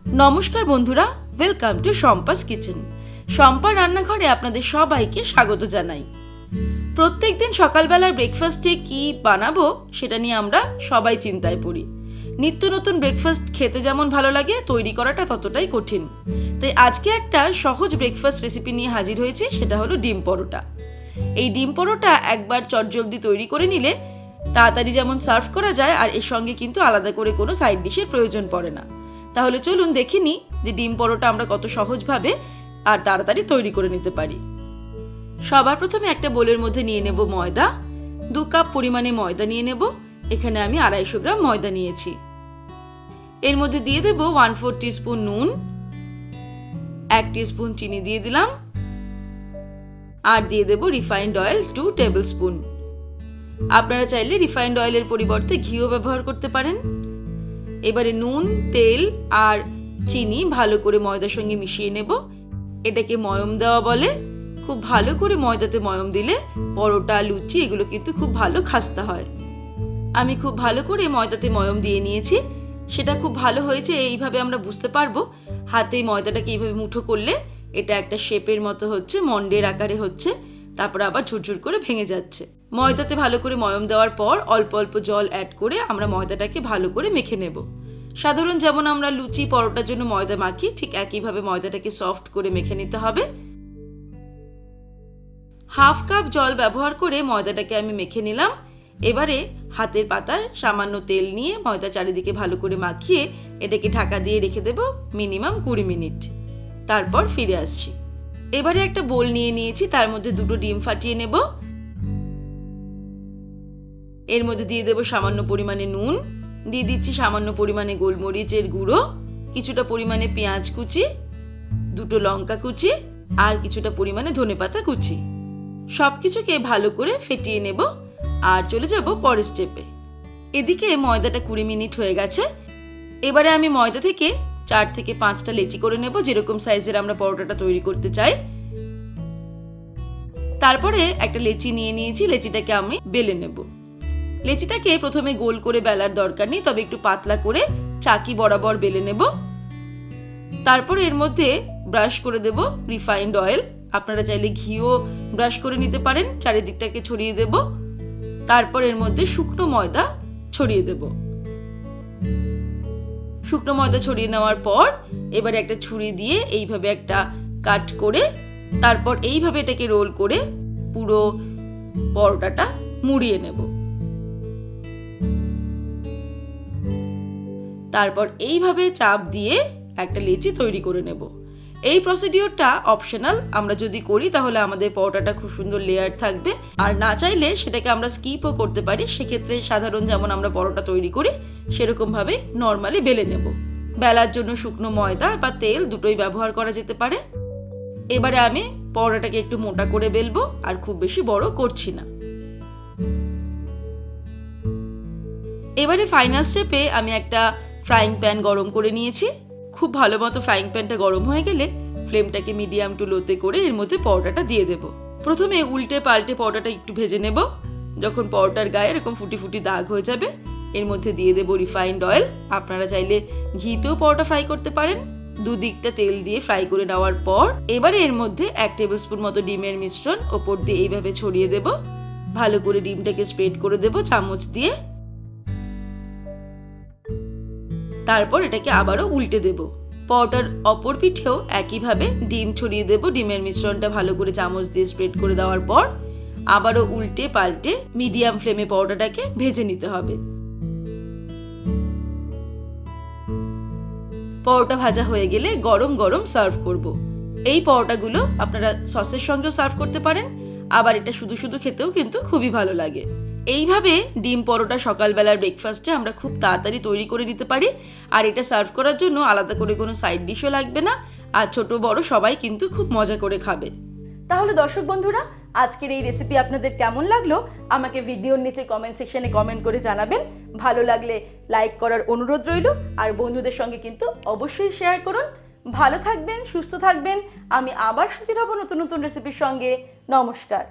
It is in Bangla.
নমস্কার বন্ধুরা, welcome to Shampa's kitchen. Shampa রান্নাঘরে আপনাদের সবাইকে স্বাগত জানাই। প্রত্যেকদিন সকালবেলার ব্রেকফাস্টে কি বানাবো সেটা নিয়ে আমরা সবাই চিন্তায় পড়ি। নিত্য নতুন ব্রেকফাস্ট খেতে যেমন ভালো লাগে, তৈরি করাটা ততটাই কঠিন। তাই আজকে একটা সহজ ব্রেকফাস্ট রেসিপি নিয়ে হাজির হয়েছি, সেটা হলো ডিম পরোটা। এই ডিম পরোটা একবার চটজলদি তৈরি করে নিলে তাড়াতাড়ি যেমন সার্ভ করা যায়, আর এর সঙ্গে কিন্তু আলাদা করে কোনো সাইড ডিশের প্রয়োজন পড়ে না। তাহলে চলুন দেখে নিই যে ডিম পরোটা আমরা কত সহজভাবে আর তাড়াতাড়ি তৈরি করে নিতে পারি। সবার প্রথমে একটা বোলের মধ্যে নিয়ে নেব ময়দা। 2 কাপ পরিমাণে ময়দা নিয়ে নেব। এখানে আমি 250 গ্রাম ময়দা নিয়েছি। এর মধ্যে দিয়ে দেব 1/4 টিস্পুন নুন, 1 টিস্পুন চিনি দিয়ে দিলাম, আর দিয়ে দেব রিফাইন্ড অয়েল 2 টেবিল স্পুন। আপনারা চাইলে রিফাইন্ড অয়েলের পরিবর্তে ঘিও ব্যবহার করতে পারেন। এবারে নুন, তেল আর চিনি ভালো করে ময়দার সঙ্গে মিশিয়ে নেব। এটাকে ময়ম দেওয়া বলে। খুব ভালো করে ময়দাতে ময়ম দিলে পরোটা, লুচি এগুলো কিন্তু খুব ভালো খাস্তা হয়। আমি খুব ভালো করে ময়দাতে ময়ম দিয়ে নিয়েছি। সেটা খুব ভালো হয়েছে এইভাবে আমরা বুঝতে পারবো। হাতে ময়দাটাকে এইভাবে মুঠো করলে এটা একটা শেপের মতো হচ্ছে, মন্ডের আকারে হচ্ছে, তারপর আবার ঝুরঝুর করে ভেঙে যাচ্ছে। ময়দাতে ভালো করে ময়ম দেওয়ার পর অল্প অল্প জল অ্যাড করে আমরা ময়দাটাকে ভালো করে মেখে নেব। সাধারণ যেমন আমরা লুচি পরোটার জন্য ময়দা মাখি, ঠিক একইভাবে ময়দাটাকে সফট করে মেখে নিতে হবে। 1/2 কাপ জল ব্যবহার করে ময়দাটাকে আমি মেখে নিলাম। এবারে হাতের পাতায় সামান্য তেল নিয়ে ময়দা চারিদিকে ভালো করে মাখিয়ে এটাকে ঢাকা দিয়ে রেখে দেব মিনিমাম 20 মিনিট। তারপর ফিরে আসছি। এবারে একটা বোল নিয়ে নিয়েছি, তার মধ্যে 2টো ডিম ফাটিয়ে নেব। এর মধ্যে দিয়ে দেব সামান্য পরিমাণে নুন, দিয়ে দিচ্ছি সামান্য পরিমাণে গোলমরিচের গুঁড়ো, কিছুটা পরিমাণে পেঁয়াজ কুচি, 2টো লঙ্কা কুচি, আর কিছুটা পরিমাণে ধনেপাতা কুচি। সবকিছুকে ভালো করে ফেটিয়ে নেব আর চলে যাব পরের স্টেপে। এদিকে ময়দাটা 20 মিনিট হয়ে গেছে। এবারে আমি ময়দা থেকে 4 থেকে 5টা লেচি করে নেব, যেরকম সাইজের আমরা পরোটাটা তৈরি করতে চাই। তারপরে একটা লেচি নিয়ে নিয়েছি, লেচিটাকে আমি বেলে নেব। লেচিটাকে প্রথমে গোল করে বেলার দরকার নেই, তবে একটু পাতলা করে চাকি বরাবর বেলে নেব। তারপরে এর মধ্যে ব্রাশ করে দেব রিফাইন্ড অয়েল। আপনারা চাইলে ঘিও ব্রাশ করে নিতে পারেন। চারিদিকটাকে ছড়িয়ে দেব। তারপর এর মধ্যে শুকনো ময়দা ছড়িয়ে দেব। শুকনো ময়দা ছড়িয়ে নেওয়ার পর এবারে একটা ছুরি দিয়ে এইভাবে একটা কাট করে তারপর এইভাবে এটাকে রোল করে পুরো পরোটাটা মুড়িয়ে নেব। তারপর এইভাবে চাপ দিয়ে একটা লেচি তৈরি করে নেব। এই প্রসিডিওরটা অপশনাল, আমরা যদি করি তাহলে আমাদের পরোটাটা খুব সুন্দর লেয়ার থাকবে, আর না চাইলে সেটাকে আমরা স্কিপও করতে পারি। সেক্ষেত্রে সাধারণ যেমন আমরা পরোটা তৈরি করি সেরকম ভাবে নর্মালি বেলে নেব। বেলার জন্য শুকনো ময়দা বা তেল দুটোই ব্যবহার করা যেতে পারে। এবারে আমি পরোটাটাকে একটু মোটা করে বেলবো, আর খুব বেশি বড় করছি না। এবারে ফাইনাল স্টেপে আমি একটা ফ্রাইং প্যান গরম করে নিয়েছি। খুব ভালো মতো ফ্রাইং প্যানটা গরম হয়ে গেলে ফ্লেমটাকে মিডিয়াম টু লোতে করে এর মধ্যে পরোটাটা দিয়ে দেব। প্রথমে উল্টে পাল্টে পরোটাটা একটু ভেজে নেব। যখন পরোটার গায়ে এরকম ফুটি ফুটি দাগ হয়ে যাবে এর মধ্যে দিয়ে দেব রিফাইন্ড অয়েল। আপনারা চাইলে ঘিতেও পরোটা ফ্রাই করতে পারেন। দুদিকটা তেল দিয়ে ফ্রাই করে নেওয়ার পর এবারে এর মধ্যে 1 টেবিল স্পুন মতো ডিমের মিশ্রণ ওপর দিয়ে এইভাবে ছড়িয়ে দেব। ভালো করে ডিমটাকে স্প্রেড করে দেব চামচ দিয়ে। তারপর এটাকে আবারও উল্টে দেব। পরোটার অপর পিঠেও একইভাবে ডিম ছড়িয়ে দেব। ডিমের মিশ্রণটা ভালো করে চামচ দিয়ে স্প্রেড করে দেওয়ার পর আবারও উল্টে পাল্টে মিডিয়াম ফ্লেমে পরোটাটাকে ভেজে নিতে হবে। পরোটা ভাজা হয়ে গেলে গরম গরম সার্ভ করব। এই পরোটাগুলো আপনারা সসের সঙ্গেও সার্ভ করতে পারেন, আবার এটা শুধু শুধু খেতেও কিন্তু খুবই ভালো লাগে। এইভাবে ডিম পরোটা সকালবেলার ব্রেকফাস্টে আমরা খুব তাড়াতাড়ি তৈরি করে নিতে পারি, আর এটা সার্ভ করার জন্য আলাদা করে কোনো সাইড ডিশও লাগবে না, আর ছোট বড় সবাই কিন্তু খুব মজা করে খাবে। তাহলে দর্শক বন্ধুরা, আজকের এই রেসিপি আপনাদের কেমন লাগলো আমাকে ভিডিওর নিচে কমেন্ট সেকশনে কমেন্ট করে জানাবেন। ভালো লাগলে লাইক করার অনুরোধ রইল, আর বন্ধুদের সঙ্গে কিন্তু অবশ্যই শেয়ার করুন। ভালো থাকবেন, সুস্থ থাকবেন। আমি আবার হাজির হব নতুন নতুন রেসিপির সঙ্গে। নমস্কার।